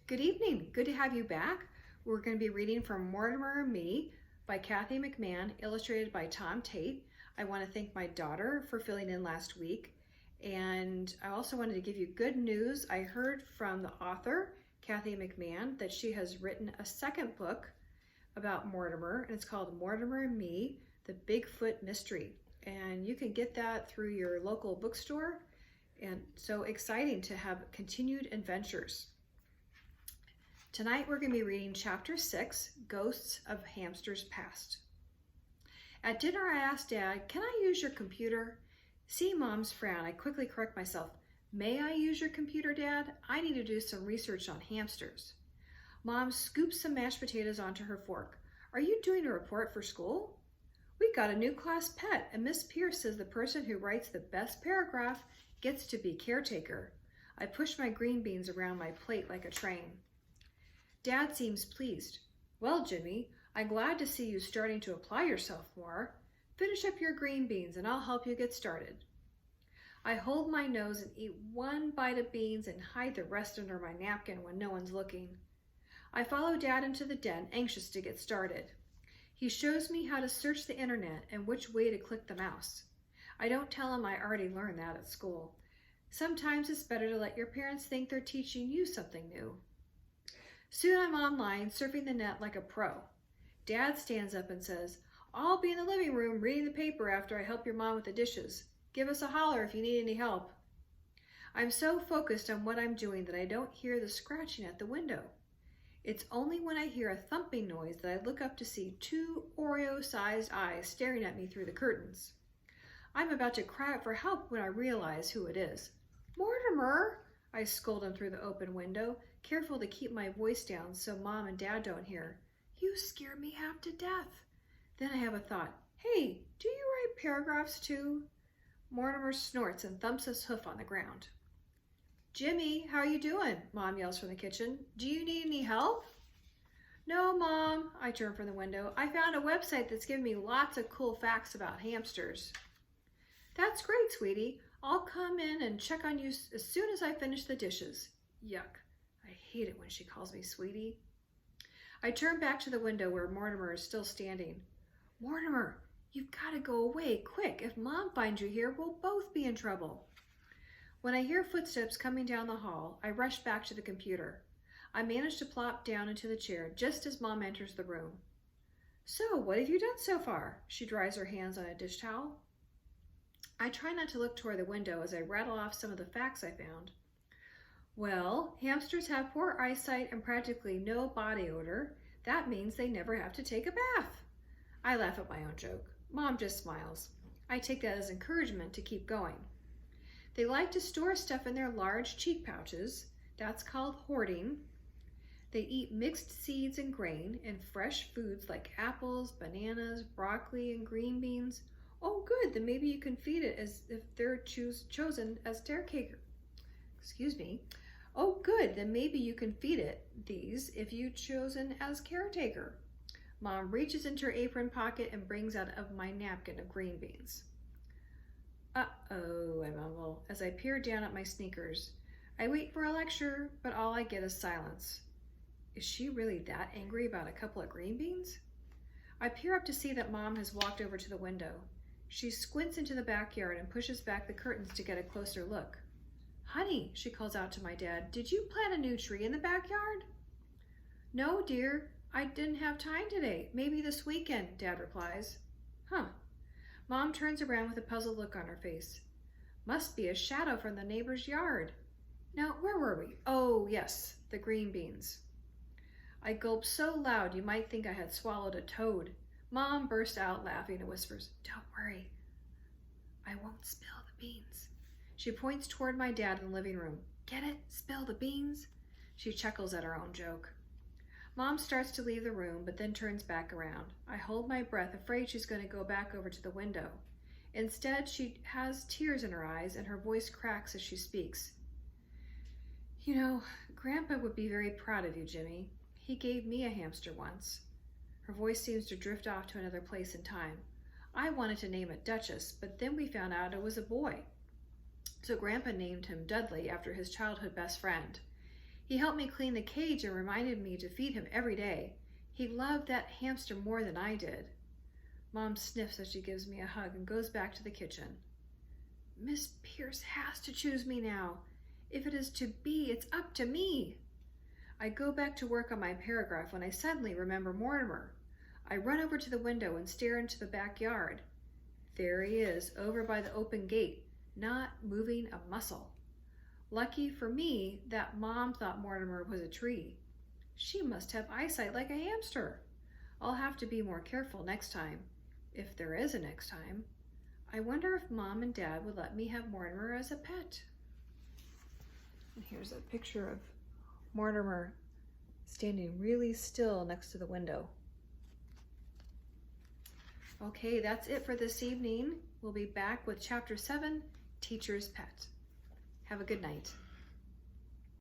Good evening. Good to have you back. We're going to be reading from Mortimer and Me by Kathie McMahon, illustrated by Tom Tate. I want to thank my daughter for filling in last week. And I also wanted to give you good news. I heard from the author, Kathie McMahon, that she has written a second book about Mortimer, and it's called Mortimer and Me, The Bigfoot Mystery. And you can get that through your local bookstore. And so exciting to have continued adventures. Tonight we're going to be reading Chapter 6, Ghosts of Hamsters Past. At dinner I asked Dad, "Can I use your computer?" Seeing Mom's frown, I quickly correct myself. "May I use your computer, Dad? I need to do some research on hamsters." Mom scoops some mashed potatoes onto her fork. "Are you doing a report for school?" "We got a new class pet, and Miss Pierce says the person who writes the best paragraph gets to be caretaker." I push my green beans around my plate like a train. Dad seems pleased. "Well, Jimmy, I'm glad to see you starting to apply yourself more. Finish up your green beans and I'll help you get started." I hold my nose and eat one bite of beans and hide the rest under my napkin when no one's looking. I follow Dad into the den, anxious to get started. He shows me how to search the internet and which way to click the mouse. I don't tell him I already learned that at school. Sometimes it's better to let your parents think they're teaching you something new. Soon I'm online, surfing the net like a pro. Dad stands up and says, "I'll be in the living room reading the paper after I help your mom with the dishes. Give us a holler if you need any help." I'm so focused on what I'm doing that I don't hear the scratching at the window. It's only when I hear a thumping noise that I look up to see two Oreo-sized eyes staring at me through the curtains. I'm about to cry out for help when I realize who it is. "Mortimer!" I scold him through the open window, careful to keep my voice down so Mom and Dad don't hear. "You scare me half to death." Then I have a thought. "Hey, do you write paragraphs too?" Mortimer snorts and thumps his hoof on the ground. "Jimmy, how are you doing?" Mom yells from the kitchen. "Do you need any help?" "No, Mom," I turn from the window. "I found a website that's giving me lots of cool facts about hamsters." "That's great, sweetie. I'll come in and check on you as soon as I finish the dishes." Yuck. I hate it when she calls me sweetie. I turn back to the window where Mortimer is still standing. "Mortimer, you've got to go away, quick. If Mom finds you here, we'll both be in trouble." When I hear footsteps coming down the hall, I rush back to the computer. I manage to plop down into the chair just as Mom enters the room. "So, what have you done so far?" She dries her hands on a dish towel. I try not to look toward the window as I rattle off some of the facts I found. "Well, hamsters have poor eyesight and practically no body odor. That means they never have to take a bath." I laugh at my own joke. Mom just smiles. I take that as encouragement to keep going. "They like to store stuff in their large cheek pouches. That's called hoarding. They eat mixed seeds and grain and fresh foods like apples, bananas, broccoli, and green beans." "Oh, good, then maybe you can feed it as if they're chosen as caretaker." "Oh, good, then maybe you can feed it these if you chosen as caretaker." Mom reaches into her apron pocket and brings out of my napkin of green beans. "Uh-oh," I mumble as I peer down at my sneakers. I wait for a lecture, but all I get is silence. Is she really that angry about a couple of green beans? I peer up to see that Mom has walked over to the window. She squints into the backyard and pushes back the curtains to get a closer look. "Honey," she calls out to my dad, "did you plant a new tree in the backyard?" "No, dear, I didn't have time today. Maybe this weekend," Dad replies. "Huh." Mom turns around with a puzzled look on her face. "Must be a shadow from the neighbor's yard." Now, where were we? Oh, yes, the green beans. I gulped so loud you might think I had swallowed a toad. Mom burst out laughing and whispers, "Don't worry, I won't spill the beans." She points toward my dad in the living room. "Get it? Spill the beans?" She chuckles at her own joke. Mom starts to leave the room, but then turns back around. I hold my breath, afraid she's going to go back over to the window. Instead, she has tears in her eyes and her voice cracks as she speaks. "You know, Grandpa would be very proud of you, Jimmy. He gave me a hamster once." Her voice seems to drift off to another place in time. "I wanted to name it Duchess, but then we found out it was a boy. So Grandpa named him Dudley after his childhood best friend. He helped me clean the cage and reminded me to feed him every day. He loved that hamster more than I did. Mom sniffs as she gives me a hug and goes back to the kitchen. Miss Pierce has to choose me now. If it is to be, it's up to me. I go back to work on my paragraph when I suddenly remember Mortimer. I run over to the window and stare into the backyard. There he is, over by the open gate, not moving a muscle. Lucky for me that Mom thought Mortimer was a tree. She must have eyesight like a hamster. I'll have to be more careful next time, if there is a next time. I wonder if Mom and Dad would let me have Mortimer as a pet. And here's a picture of Mortimer standing really still next to the window. Okay, that's it for this evening. We'll be back with Chapter 7, Teacher's Pet. Have a good night.